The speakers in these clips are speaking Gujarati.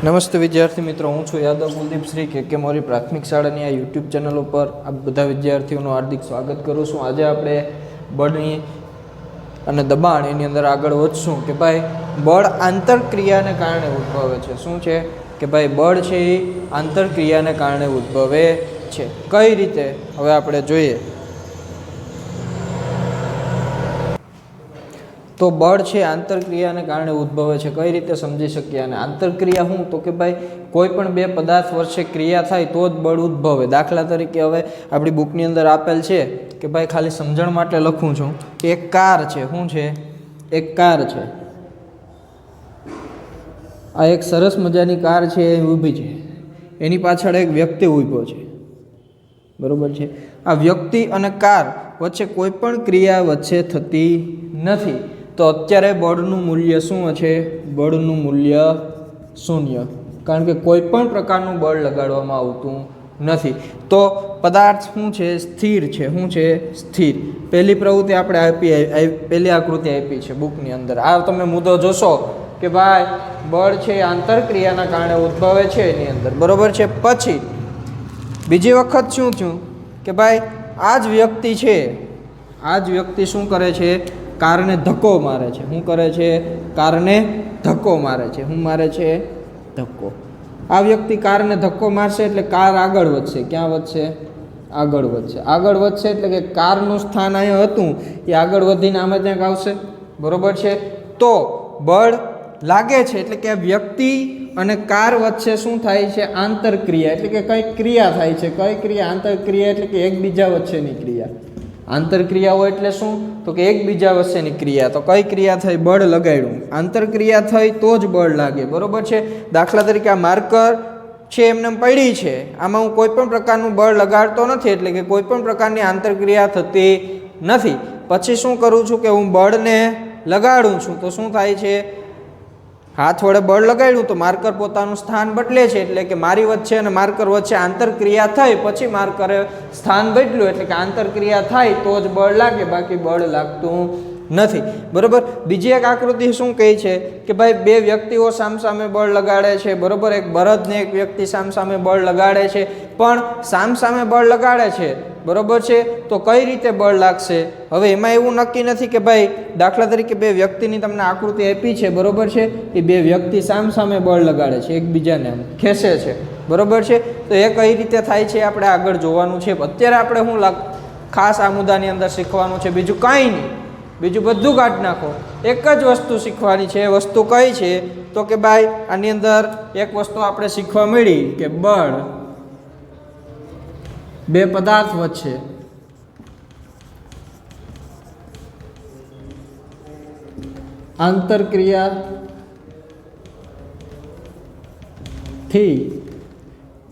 નમસ્તે વિદ્યાર્થી મિત્રો, હું છું યાદવ કુલદીપ શ્રી કે મોરી પ્રાથમિક શાળાની આ યુટ્યુબ ચેનલ ઉપર આ બધા વિદ્યાર્થીઓનું હાર્દિક સ્વાગત કરું છું. આજે આપણે બળની અને દબાણ એની અંદર આગળ વધશું કે ભાઈ બળ આંતરક્રિયાને કારણે ઉદ્ભવે છે. શું છે કે ભાઈ બળ છે એ આંતરક્રિયાને કારણે ઉદ્ભવે છે. કઈ રીતે હવે આપણે જોઈએ તો બળ છે આંતરક્રિયાને કારણે ઉદ્ભવે છે. કઈ રીતે સમજી શકીએ? અને આંતરક્રિયા શું તો કે ભાઈ કોઈ પણ બે પદાર્થ વચ્ચે ક્રિયા થાય તો જ બળ ઉદ્ભવે. દાખલા તરીકે હવે આપણી બુકની અંદર આપેલ છે કે ભાઈ ખાલી સમજણ માટે લખું છું કે એક કાર છે. શું છે? એક કાર છે. આ એક સરસ મજાની કાર છે, એ ઊભી છે. એની પાછળ એક વ્યક્તિ ઊભો છે, બરોબર છે. આ વ્યક્તિ અને કાર વચ્ચે કોઈ પણ ક્રિયા વચ્ચે થતી નથી, તો અત્યારે બળનું મૂલ્ય શું છે? બળનું મૂલ્ય શૂન્ય, કારણ કે કોઈ પણ પ્રકારનું બળ લગાડવામાં આવતું નથી. તો પદાર્થ શું છે? સ્થિર છે. શું છે? સ્થિર. પહેલી પ્રવૃત્તિ આપણે પહેલી આકૃતિ આપી છે બુકની અંદર. આ તમે મુદ્દો જોશો કે ભાઈ બળ છે આંતરક્રિયાના કારણે ઉદ્ભવે છે એની અંદર, બરોબર છે. પછી બીજી વખત શું થયું કે ભાઈ આ જ વ્યક્તિ છે, આ જ વ્યક્તિ શું કરે છે? કારને ધક્કો મારે છે. શું કરે છે? કારને ધક્કો મારે છે. શું મારે છે? ધક્કો. આ વ્યક્તિ કારને ધક્કો મારશે એટલે કાર આગળ વધશે. ક્યાં વધશે? આગળ વધશે. આગળ વધશે એટલે કે કારનું સ્થાન અહીંયા હતું એ આગળ વધીને આમાં ક્યાંક આવશે, બરોબર છે. તો બળ લાગે છે એટલે કે વ્યક્તિ અને કાર વચ્ચે શું થાય છે? આંતરક્રિયા, એટલે કે કઈ ક્રિયા થાય છે. કઈ ક્રિયા? આંતરક્રિયા એટલે કે એકબીજા વચ્ચેની ક્રિયા. આંતરક્રિયાઓ એટલે શું તો કે એકબીજા વચ્ચેની ક્રિયા. તો કઈ ક્રિયા થઈ? બળ લગાડ્યું. આંતરક્રિયા થઈ તો જ બળ લાગે, બરોબર છે. દાખલા તરીકે આ માર્કર છે એમને પડી છે, આમાં હું કોઈ પણ પ્રકારનું બળ લગાડતો નથી, એટલે કે કોઈ પણ પ્રકારની આંતરક્રિયા થતી નથી. પછી શું કરું છું કે હું બળને લગાડું છું તો શું થાય છે? હાથ વડે બળ લગાડ્યું તો માર્કર પોતાનું સ્થાન બદલે છે, એટલે કે મારી વચ્ચે અને માર્કર વચ્ચે આંતરક્રિયા થઈ, પછી માર્કરે સ્થાન બદલ્યું, એટલે કે આંતરક્રિયા થાય તો જ બળ લાગે, બાકી બળ લાગતું નથી, બરોબર. બીજી એક આકૃતિ શું કહે છે કે ભાઈ બે વ્યક્તિઓ સામસામે બળ લગાડે છે, બરોબર. એક બળદ ને એક વ્યક્તિ સામસામે બળ લગાડે છે, પણ સામસામે બળ લગાડે છે, બરોબર છે. તો કઈ રીતે બળ લાગશે? હવે એમાં એવું નક્કી નથી કે ભાઈ દાખલા તરીકે બે વ્યક્તિની તમને આકૃતિ આપી છે, બરોબર છે. એ બે વ્યક્તિ સામસામે બળ લગાડે છે, એકબીજાને આમ ખેંચે છે, બરોબર છે. તો એ કઈ રીતે થાય છે આપણે આગળ જોવાનું છે. અત્યારે આપણે શું ખાસ આ મુદ્દાની અંદર શીખવાનું છે? બીજું કાંઈ નહીં, બીજું બધું કાઢી નાખો. એક જ વસ્તુ શીખવાની છે. વસ્તુ કઈ છે તો કે ભાઈ આની અંદર એક વસ્તુ આપણે શીખવા મળી કે બળ બે પદાર્થ વચ્ચે આંતરક્રિયા થી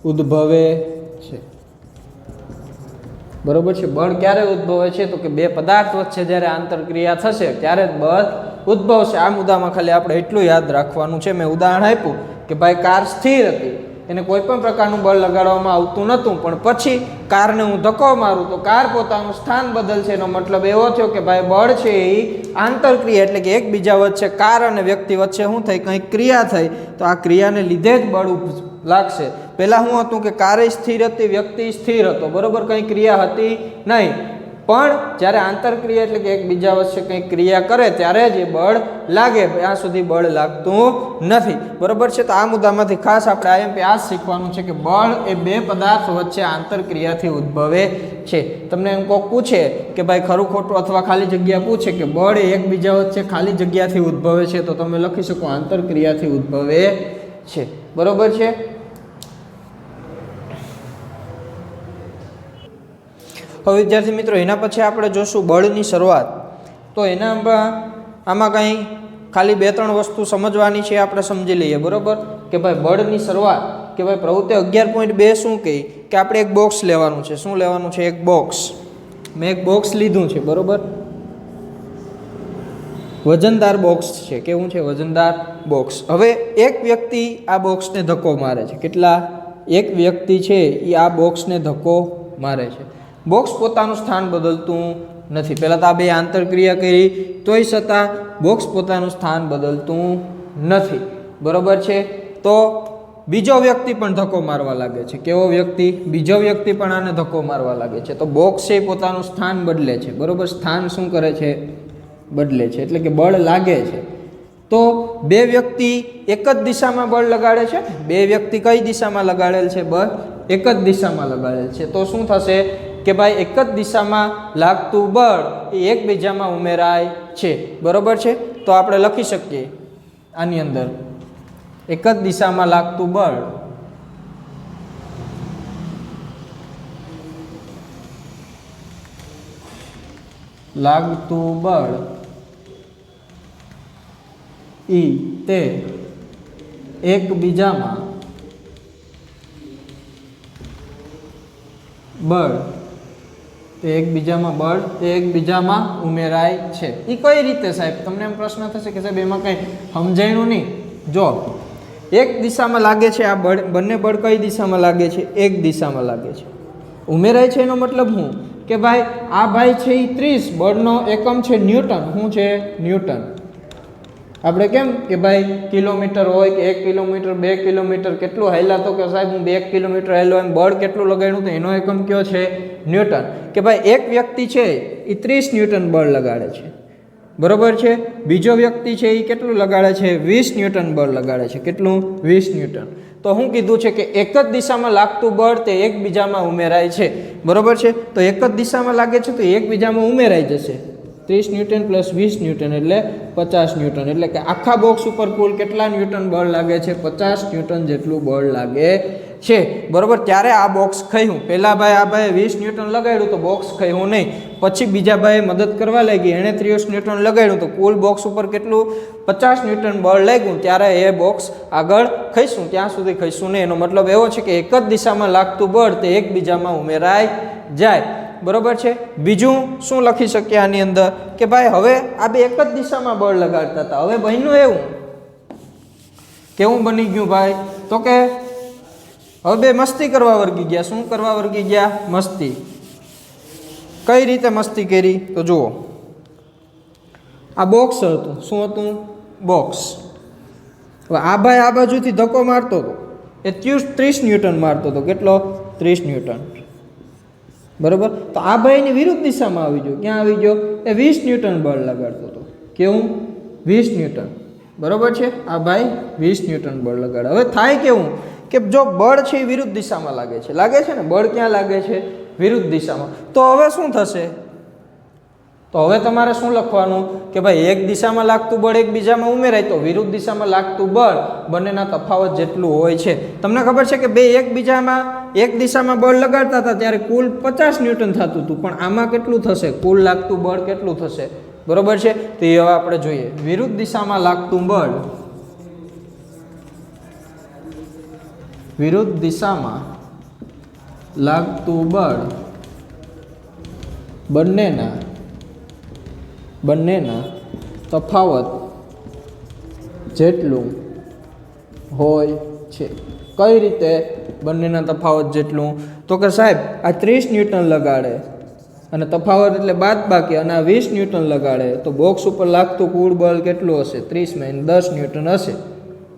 ઉદ્ભવે છે, બરોબર છે. બળ ક્યારે ઉદ્ભવે છે તો કે બે પદાર્થ વચ્ચે જ્યારે આંતરક્રિયા થશે ત્યારે જ બળ ઉદ્ભવશે. આ મુદ્દામાં ખાલી આપણે એટલું યાદ રાખવાનું છે. મેં ઉદાહરણ આપ્યું કે ભાઈ કાર સ્થિર હતી, એને કોઈ પણ પ્રકારનું બળ લગાડવામાં આવતું નહોતું, પણ પછી કારને હું ધક્કો મારું તો કાર પોતાનું સ્થાન બદલશે. એનો મતલબ એવો થયો કે ભાઈ બળ છે એ આંતરક્રિયા, એટલે કે એકબીજા વચ્ચે કાર અને વ્યક્તિ વચ્ચે શું થઈ? કંઈક ક્રિયા થઈ, તો આ ક્રિયાને લીધે જ બળ લાગશે. પહેલાં શું હતું કે કાર સ્થિર હતી, વ્યક્તિ સ્થિર હતો, બરોબર. કંઈ ક્રિયા હતી નહીં, પણ જ્યારે આંતરક્રિયા એટલે કે એકબીજા વચ્ચે કંઈક ક્રિયા કરે ત્યારે જ એ બળ લાગે, ત્યાં સુધી બળ લાગતું નથી, બરોબર છે. તો આ મુદ્દામાંથી ખાસ આપણે આઈએમપી આ શીખવાનું છે કે બળ એ બે પદાર્થ વચ્ચે આંતરક્રિયાથી ઉદ્ભવે છે. તમને એમ કોક પૂછે કે ભાઈ ખરું ખોટું અથવા ખાલી જગ્યા પૂછે કે બળ એ એકબીજા વચ્ચે ખાલી જગ્યાથી ઉદ્ભવે છે, તો તમે લખી શકો આંતરક્રિયાથી ઉદ્ભવે છે, બરોબર છે. હવે વિદ્યાર્થી મિત્રો એના પછી આપણે જોશું બળની શરૂઆત. તો આમાં કંઈ ખાલી બે ત્રણ વસ્તુ સમજવાની છે, આપણે સમજી લઈએ, બરોબર. કે ભાઈ બળની શરૂઆત કે ભાઈ પ્રવૃત્તિ 11.2 શું કહે કે આપણે એક બોક્સ લેવાનું છે. શું લેવાનું છે? એક બોક્સ. મેં એક બોક્સ લીધું છે, બરોબર. વજનદાર બોક્સ છે. કેવું છે? વજનદાર બોક્સ. હવે એક વ્યક્તિ આ બોક્સને ધક્કો મારે છે. કેટલા? એક વ્યક્તિ છે એ આ બોક્સને ધક્કો મારે છે. બોક્સ પોતાનું સ્થાન બદલતું નથી. પહેલાં તો આ બે આંતરક્રિયા કરી તોય છતાં બોક્સ પોતાનું સ્થાન બદલતું નથી, બરોબર છે. તો બીજો વ્યક્તિ પણ ધક્કો મારવા લાગે છે. કેવો વ્યક્તિ? બીજો વ્યક્તિ પણ આને ધક્કો મારવા લાગે છે. તો બોક્સ એ પોતાનું સ્થાન બદલે છે. બરોબર, સ્થાન શું કરે છે? બદલે છે, એટલે કે બળ લાગે છે. તો બે વ્યક્તિ એક જ દિશામાં બળ લગાડે છે. બે વ્યક્તિ કઈ દિશામાં લગાડેલ છે? બળ એક જ દિશામાં લગાડેલ છે. તો શું થશે કે ભાઈ એક જ દિશામાં લાગતું બળ એ એકબીજામાં ઉમેરાય છે. બરોબર છે. તો આપણે લખી શકીએ આની અંદર એક જ દિશામાં લાગતું બળ તે એકબીજામાં ઉમેરાય છે. એ કઈ રીતે સાહેબ? તમને એમ પ્રશ્ન થશે કે સાહેબ એમાં કઈ સમજાણું નહીં. જો એક દિશામાં લાગે છે આ બળ, બંને બળ કઈ દિશામાં લાગે છે? એક દિશામાં લાગે છે. ઉમેરાય છે એનો મતલબ શું કે ભાઈ આ ભાઈ છે એ 30, બળનો એકમ છે ન્યૂટન. શું છે? ન્યૂટન. આપણે કેમ કે ભાઈ કિલોમીટર હોય કે 1 કિલોમીટર 2 કિલોમીટર કેટલું હાલ્યા, તો કે સાહેબ હું 2 કિલોમીટર હાલ્યો, એમ બળ કેટલું લગાડ્યું તો એનો એકમ કયો છે? ન્યૂટન. કે ભાઈ એક વ્યક્તિ છે એ 30 ન્યૂટન બળ લગાડે છે. બરોબર છે. બીજો વ્યક્તિ છે એ કેટલું લગાડે છે? 20 ન્યૂટન બળ લગાડે છે. કેટલું? 20 ન્યૂટન. તો શું કીધું છે કે એક જ દિશામાં લાગતું બળ તે એકબીજામાં ઉમેરાય છે. બરોબર છે. તો એક જ દિશામાં લાગે છે તો એકબીજામાં ઉમેરાઈ જશે. 30 ન્યૂટન પ્લસ 20 ન્યૂટન એટલે 50 ન્યૂટન. એટલે કે આખા બોક્સ ઉપર કુલ કેટલા ન્યૂટન બળ લાગે છે? 50 ન્યૂટન જેટલું બળ લાગે છે. બરોબર. ત્યારે આ બોક્સ ખયું. પહેલા ભાઈ આ ભાઈએ 20 ન્યૂટન લગાડ્યું તો બોક્સ ખયું નહીં. પછી બીજા ભાઈએ મદદ કરવા લાગી, એણે 30 ન્યૂટન લગાડ્યું તો કુલ બોક્સ ઉપર કેટલું? 50 ન્યૂટન બળ લાગ્યું. ત્યારે એ બોક્સ આગળ ખઈશું, ત્યાં સુધી ખઈશું નહીં. એનો મતલબ એવો છે કે એક જ દિશામાં લાગતું બળ તે એકબીજામાં ઉમેરાય જાય. બરોબર છે. બીજું શું લખી શકીએ આની અંદર કે ભાઈ હવે આ બે એક જ દિશામાં બળ લગાડતા હતા, હવે બન્યું એવું કેવું બની ગયું ભાઈ? તો કે હવે બે મસ્તી કરવા વર્ગી ગયા. શું કરવા વર્ગી ગયા? મસ્તી. કઈ રીતે મસ્તી કરી? તો જુઓ, આ બોક્સ હતું. શું હતું? બોક્સ. હવે આ ભાઈ આ બાજુથી ધક્કો મારતો હતો, એ 30 ન્યૂટન મારતો હતો. કેટલો? 30 ન્યૂટન. બરોબર. તો આ ભાઈની વિરુદ્ધ દિશામાં આવી ગયો. ક્યાં આવી ગયો? એ 20 ન્યૂટન બળ લગાડતો હતો. કેવું? 20 ન્યૂટન. બરોબર છે. આ ભાઈ 20 ન્યૂટન બળ લગાડે. હવે થાય કેવું કે જો બળ છે એ વિરુદ્ધ દિશામાં લાગે છે. લાગે છે ને? બળ ક્યાં લાગે છે? વિરુદ્ધ દિશામાં. તો હવે શું થશે? તો હવે તમારે શું લખવાનું કે ભાઈ એક દિશામાં લાગતું બળ એકબીજામાં ઉમેરાય તો વિરુદ્ધ દિશામાં લાગતું બળ બંનેના તફાવત જેટલું હોય છે. તમને ખબર છે કે બે એકબીજામાં એક દિશામાં બળ લગાડતા હતા ત્યારે કુલ 50 ન્યૂટન થતું હતું, પણ આમાં કેટલું થશે? કુલ લાગતું બળ કેટલું થશે? બરોબર છે. તો એ હવે આપણે જોઈએ. વિરુદ્ધ દિશામાં લાગતું બળ, વિરુદ્ધ દિશામાં લાગતું બળ બંનેના તફાવત જેટલું હોય છે. કઈ રીતે બંનેના તફાવત જેટલું? તો કે સાહેબ આ 30 ન્યૂટન લગાડે અને તફાવત એટલે બાદબાકી, અને આ 20 ન્યૂટન લગાડે તો બોક્સ ઉપર લાગતું કુલ બળ કેટલું હશે? 30 - 10 ન્યૂટન હશે.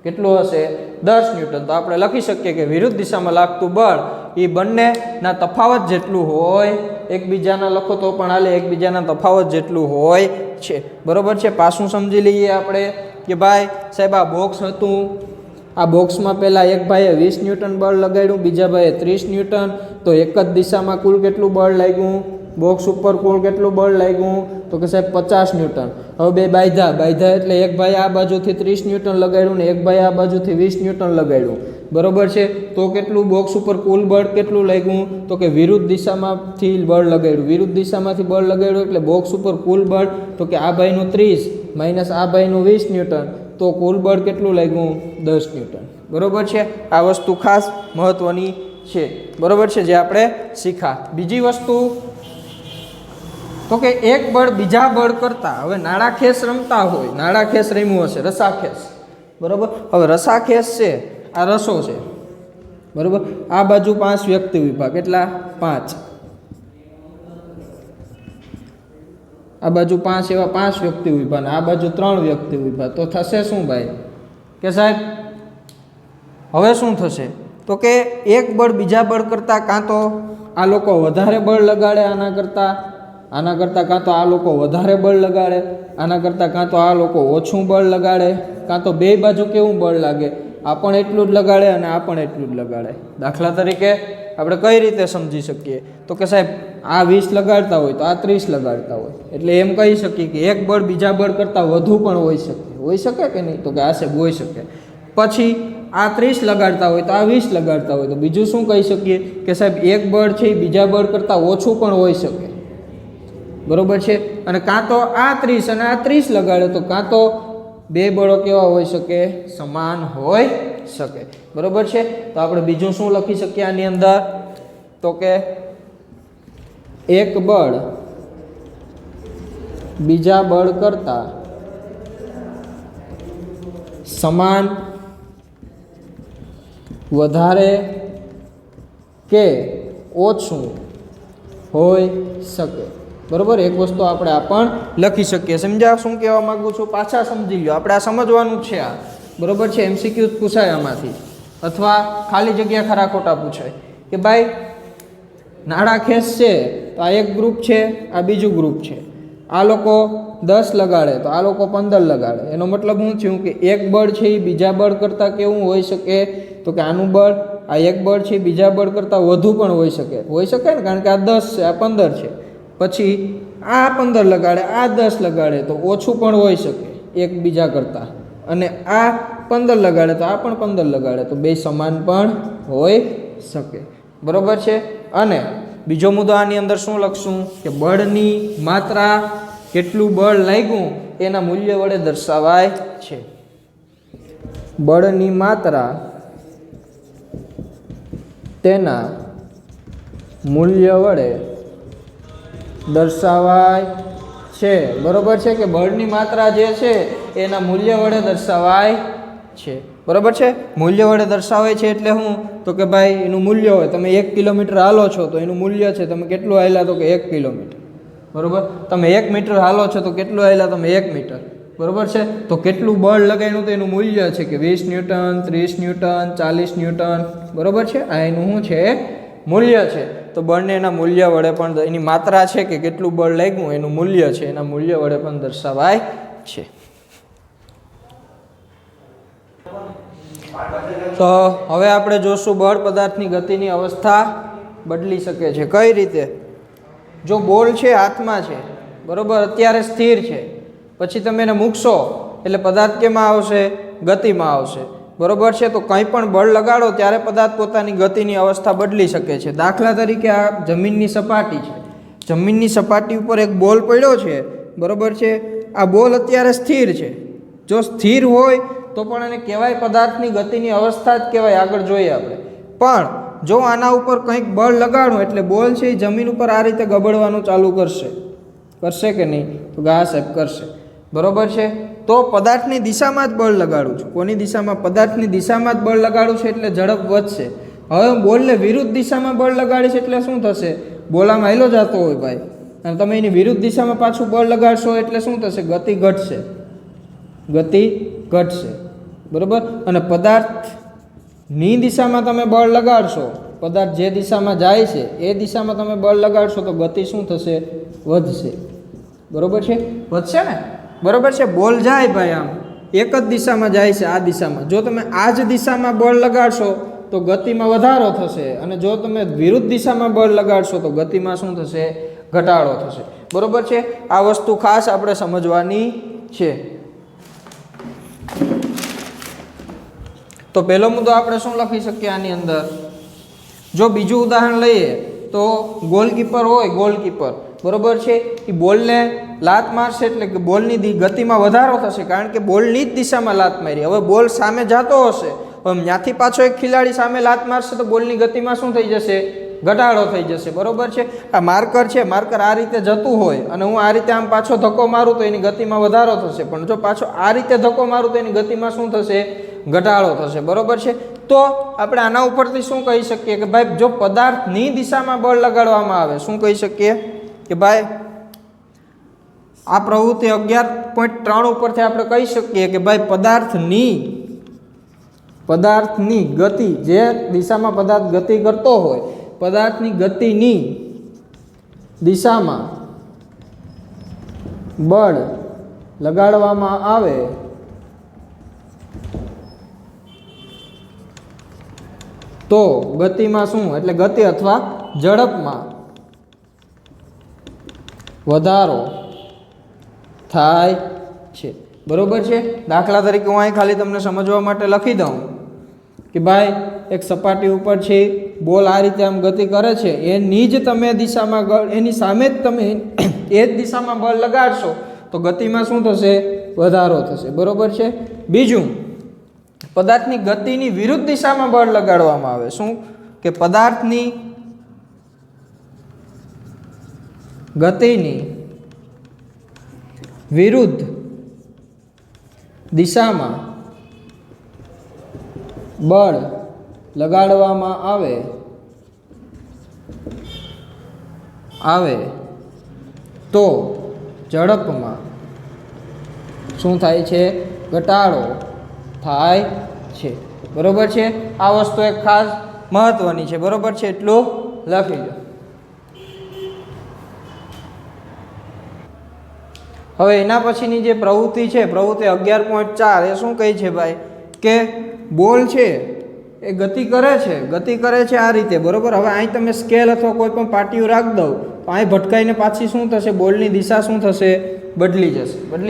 કેટલું હશે? 10 ન્યૂટન. તો આપણે લખી શકીએ કે વિરુદ્ધ દિશામાં લાગતું બળ એ બંનેના તફાવત જેટલું હોય, એકબીજાના લખો તો પણ હાલે, એકબીજાના તફાવત જેટલું હોય છે. બરોબર છે. પાછું સમજી લઈએ આપણે કે ભાઈ સાહેબ આ બોક્સ હતું. આ બોક્સમાં પહેલાં એક ભાઈએ 20 ન્યૂટન બળ લગાડ્યું, બીજા ભાઈએ 30 ન્યૂટન. તો એક જ દિશામાં કુલ કેટલું બળ લાગ્યું? બોક્સ ઉપર કુલ કેટલું બળ લાગ્યું? તો કે સાહેબ 50 ન્યૂટન. હવે બે બાંધ્યા એટલે એક ભાઈ આ બાજુથી 30 ન્યૂટન લગાડ્યું ને એક ભાઈ આ બાજુથી 20 ન્યૂટન લગાડ્યું. બરોબર છે. તો કેટલું બોક્સ ઉપર કુલ બળ કેટલું લાગ્યું? તો કે વિરુદ્ધ દિશામાંથી બળ લગાડ્યું. વિરુદ્ધ દિશામાંથી બળ લગાડ્યું એટલે બોક્સ ઉપર કુલ બળ, તો કે આ ભાઈનું 30 માઇનસ આ ભાઈનું 20 ન્યૂટન, તો કુલ બળ કેટલું લાગ્યું? 10 ન્યૂટન. બરોબર છે. આ વસ્તુ ખાસ મહત્વની છે. બરોબર છે, જે આપણે શીખા. બીજી વસ્તુ તો કે એક બળ બીજા બળ કરતા, હવે નાળાખેસ રમતા હોય, નાળાખેસ રમ્યું હશે, રસાખેસ. બરોબર. હવે રસાખેસ છે, આ રસો છે. બરોબર. આ બાજુ 5 વ્યક્તિ વિભાગ. કેટલા? 5. આ બાજુ 5 એવા 5 વ્યક્તિ વિભાગ, આ બાજુ 3 વ્યક્તિ વિભાગ. તો થશે શું ભાઈ કે સાહેબ હવે શું થશે તો કે એક બળ બીજા બળ કરતાં કાં તો આ લોકો વધારે બળ લગાડે આના કરતાં કાં તો આ લોકો વધારે બળ લગાડે આના કરતાં, કાં તો આ લોકો ઓછું બળ લગાડે, કાં તો બે બાજુ કેવું બળ લાગે, આ પણ એટલું જ લગાડે અને આ પણ એટલું જ લગાડે. દાખલા તરીકે આપણે કઈ રીતે સમજી શકીએ તો કે સાહેબ આ 20 લગાડતા હોય તો આ 30 લગાડતા હોય, એટલે એમ કહી શકીએ કે એક બળ બીજા બળ કરતાં વધુ પણ હોઈ શકે કે નહીં, તો કે આ સાહેબ હોઈ શકે. પછી આ 30 લગાડતા હોય તો આ 20 લગાડતા હોય તો બીજું શું કહી શકીએ કે સાહેબ એક બળ છે એ બીજા બળ કરતાં ઓછું પણ હોઈ શકે, બરોબર છે. અને કાં તો આ 30 અને આ 30 લગાડે તો કાં તો બે બળો કેવા હોઈ શકે, સમાન હોઈ શકે, બરોબર છે. તો આપણે બીજું શું લખી શકીએ આની અંદર તો કે એક બળ બીજા બળ કરતાં સમાન, વધારે કે ઓછું હોઈ શકે, બરોબર. એક વસ્તુ આપણે આ પણ લખી શકીએ. સમજ્યા શું કહેવા માંગુ છું? પાછા સમજી લો. આપણે આ સમજવાનું છે, આ બરોબર છે. MCQ પૂછાય આમાંથી, અથવા ખાલી જગ્યા ખરા ખોટા પૂછાય કે ભાઈ નાળા ખેંચ છે તો આ એક ગ્રુપ છે, આ બીજું ગ્રુપ છે. આ લોકો 10 લગાડે તો આ લોકો 15 લગાડે. એનો મતલબ શું થયું કે એક બળ છે એ બીજા બળ કરતાં કેવું હોઈ શકે તો કે આનું બળ, આ એક બળ છે બીજા બળ કરતાં વધુ પણ હોઈ શકે ને, કારણ કે આ 10 છે આ 15 છે. પછી આ 15 લગાડે આ 10 લગાડે તો ઓછું પણ હોઈ શકે એક બીજા કરતાં, અને આ 15 લગાડે તો આ પણ 15 લગાડે તો બે સમાન પણ હોઈ શકે, બરોબર છે. અને બીજો મુદ્દો આની અંદર શું લખશું કે બળની માત્રા, કેટલું બળ લાગ્યું એના મૂલ્ય વડે દર્શાવાય છે. બળની માત્રા તેના મૂલ્ય વડે દર્શાવાય છે, બરોબર છે. કે બળની માત્રા જે છે એના મૂલ્ય વડે દર્શાવાય છે, બરોબર છે. મૂલ્ય વડે દર્શાવાય છે એટલે શું તો કે ભાઈ એનું મૂલ્ય હોય, તમે 1 કિલોમીટર હાલો છો તો એનું મૂલ્ય છે તમે કેટલું હાલ્યા તો કે 1 કિલોમીટર, બરોબર. તમે 1 મીટર હાલો છો તો કેટલું હાલ્યા તમે 1 મીટર, બરોબર છે. તો કેટલું બળ લગાડ્યું તો એનું મૂલ્ય છે કે 20 ન્યૂટન, 30 ન્યૂટન, 40 ન્યૂટન, બરોબર છે. આ એનું શું છે મૂલ્ય છે. તો બળને એના મૂલ્ય વડે પણ, એની માત્રા છે કે કેટલું બળ લાગ્યું એનું મૂલ્ય છે, એના મૂલ્ય વડે પણ દર્શાવાય છે. તો હવે આપણે જોશું બળ પદાર્થની ગતિની અવસ્થા બદલી શકે છે. કઈ રીતે? જો બોલ છે હાથમાં છે, બરોબર, અત્યારે સ્થિર છે, પછી તમે એને મૂકશો એટલે પદાર્થ કેમાં આવશે? ગતિમાં આવશે, બરોબર છે. તો કંઈ પણ બળ લગાડો ત્યારે પદાર્થ પોતાની ગતિની અવસ્થા બદલી શકે છે. દાખલા તરીકે આ જમીનની સપાટી છે, જમીનની સપાટી ઉપર એક બોલ પડ્યો છે, બરોબર છે. આ બોલ અત્યારે સ્થિર છે. જો સ્થિર હોય તો પણ એને કહેવાય પદાર્થની ગતિની અવસ્થા જ કહેવાય. આગળ જોઈએ આપણે. પણ જો આના ઉપર કંઈક બળ લગાડો એટલે બોલ છે એ જમીન ઉપર આ રીતે ગબડવાનું ચાલુ કરશે કે નહીં? તો આ સાહેબ કરશે, બરોબર છે. તો પદાર્થની દિશામાં જ બળ લગાડું છું. કોની દિશામાં? પદાર્થની દિશામાં જ બળ લગાડું છું એટલે ઝડપ વધશે. હવે બોલને વિરુદ્ધ દિશામાં બળ લગાડીશ એટલે શું થશે? બોલ આમ હાલ્યો જતો હોય ભાઈ, અને તમે એની વિરુદ્ધ દિશામાં પાછું બળ લગાડશો એટલે શું થશે? ગતિ ઘટશે, બરોબર. અને પદાર્થની દિશામાં તમે બળ લગાડશો, પદાર્થ જે દિશામાં જાય છે એ દિશામાં તમે બળ લગાડશો તો ગતિ શું થશે? વધશે, બરોબર છે. વધશે ને, બરોબર છે. બોલ જાય ભાઈ આમ એક જ દિશામાં જાય છે, આ દિશામાં. જો તમે આ જ દિશામાં બળ લગાડશો તો ગતિમાં વધારો થશે, અને જો તમે વિરુદ્ધ દિશામાં બળ લગાડશો તો ગતિમાં શું થશે? ઘટાડો થશે, બરોબર છે. આ વસ્તુ ખાસ આપણે સમજવાની છે. તો પહેલો મુદ્દો આપણે શું લખી શકીએ આની અંદર? જો બીજું ઉદાહરણ લઈએ તો ગોલકીપર હોય, ગોલકીપર, બરોબર છે. એ બોલને લાત મારશે એટલે કે બોલની ગતિમાં વધારો થશે, કારણ કે બોલની જ દિશામાં લાત મારી. હવે બોલ સામે જતો હશે, હવે ત્યાંથી પાછો એક ખેલાડી સામે લાત મારશે તો બોલની ગતિમાં શું થઈ જશે? ઘટાડો થઈ જશે, બરોબર છે. આ માર્કર છે, માર્કર આ રીતે જતું હોય અને હું આ રીતે આમ પાછો ધક્કો મારું તો એની ગતિમાં વધારો થશે, પણ જો પાછો આ રીતે ધક્કો મારું તો એની ગતિમાં શું થશે? ઘટાડો થશે, બરોબર છે. તો આપણે આના ઉપરથી શું કહી શકીએ કે ભાઈ જો પદાર્થની દિશામાં બળ લગાડવામાં આવે, શું કહી શકીએ કે ભાઈ આ પ્રવૃત્તિ 11.3 ઉપરથી આપણે કહી શકીએ કે ભાઈ પદાર્થની પદાર્થની ગતિ, જે દિશામાં પદાર્થ ગતિ કરતો હોય, પદાર્થની ગતિની દિશામાં બળ લગાડવામાં આવે તો ગતિમાં શું, એટલે ગતિ અથવા ઝડપમાં વધારો થાય છે. બરોબર છે. દાખલા તરીકે હું અહીં ખાલી તમને સમજવા માટે લખી દઉં કે ભાઈ એક સપાટી ઉપર છે, બોલ આ રીતે આમ ગતિ કરે છે, એની જ તમે દિશામાં એની સામે જ તમે એ જ દિશામાં બળ લગાડશો તો ગતિમાં શું થશે, વધારો થશે. બરોબર છે. બીજું, પદાર્થની ગતિની વિરુદ્ધ દિશામાં બળ લગાડવામાં આવે, શું કે પદાર્થની ગતિની વિરુદ્ધ દિશામાં બળ લગાડવામાં આવે તો ઝડપમાં શું થાય છે, ઘટાડો થાય છે. બરોબર છે. આ વસ્તુ એક ખાસ મહત્વની છે. બરોબર છે, એટલું લખી લો. હવે એના પછીની જે પ્રવૃત્તિ છે, પ્રવૃત્તિ 11.4, એ શું કહે છે ભાઈ કે બોલ છે એ ગતિ કરે છે આ રીતે. બરોબર. હવે અહીં તમે સ્કેલ અથવા કોઈ પણ પાટિયું રાખ દો તો અહીં ભટકાઈને પાછી શું થશે, બોલની દિશા શું થશે, બદલી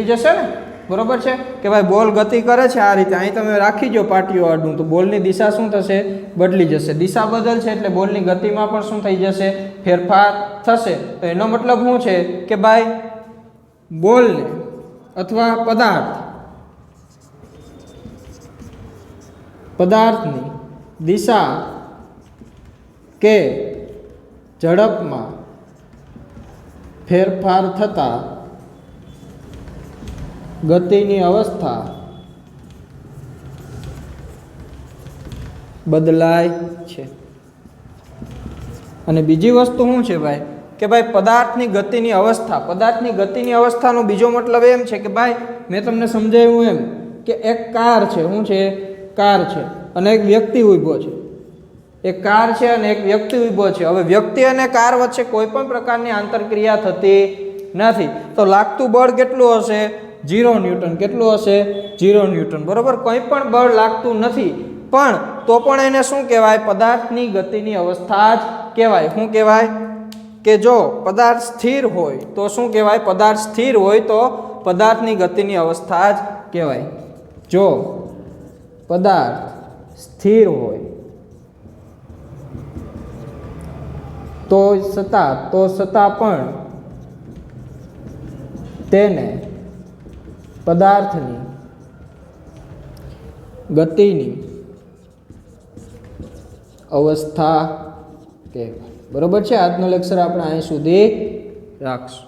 જશે ને. બરોબર છે કે ભાઈ બોલ ગતિ કરે છે આ રીતે, અહીં તમે રાખી દો પાટિયું આડું તો બોલની દિશા શું થશે, બદલી જશે. દિશા બદલશે એટલે બોલની ગતિમાં પણ શું થઈ જશે, ફેરફાર થશે. તો એનો મતલબ શું છે કે ભાઈ બોલને અથવા પદાર્થની દિશા કે ઝડપમાં ફેરફાર થતા ગતિની અવસ્થા બદલાય છે. અને બીજી વસ્તુ શું છે ભાઈ કે ભાઈ પદાર્થની ગતિની અવસ્થાનો બીજો મતલબ એમ છે કે ભાઈ મેં તમને સમજાવ્યું એમ કે એક કાર છે, શું છે, કાર છે અને એક વ્યક્તિ ઊભો છે. એક કાર છે અને એક વ્યક્તિ ઊભો છે. હવે વ્યક્તિ અને કાર વચ્ચે કોઈ પણ પ્રકારની આંતરક્રિયા થતી નથી તો લાગતું બળ કેટલું હશે, 0 ન્યૂટન. કેટલું હશે, 0 ન્યૂટન. બરોબર. કોઈ પણ બળ લાગતું નથી પણ તો પણ એને શું કહેવાય, પદાર્થની ગતિની અવસ્થા જ કહેવાય. શું કહેવાય કે જો પદાર્થ સ્થિર હોય તો શું કહેવાય, પદાર્થ સ્થિર હોય તો પદાર્થની ગતિની અવસ્થા જ કહેવાય. જો પદાર્થ સ્થિર હોય તો છતાં પણ તેને પદાર્થની ગતિની અવસ્થા કહેવાય. બરોબર છે. આજનો લેક્ચર આપણે અહીં સુધી રાખશું.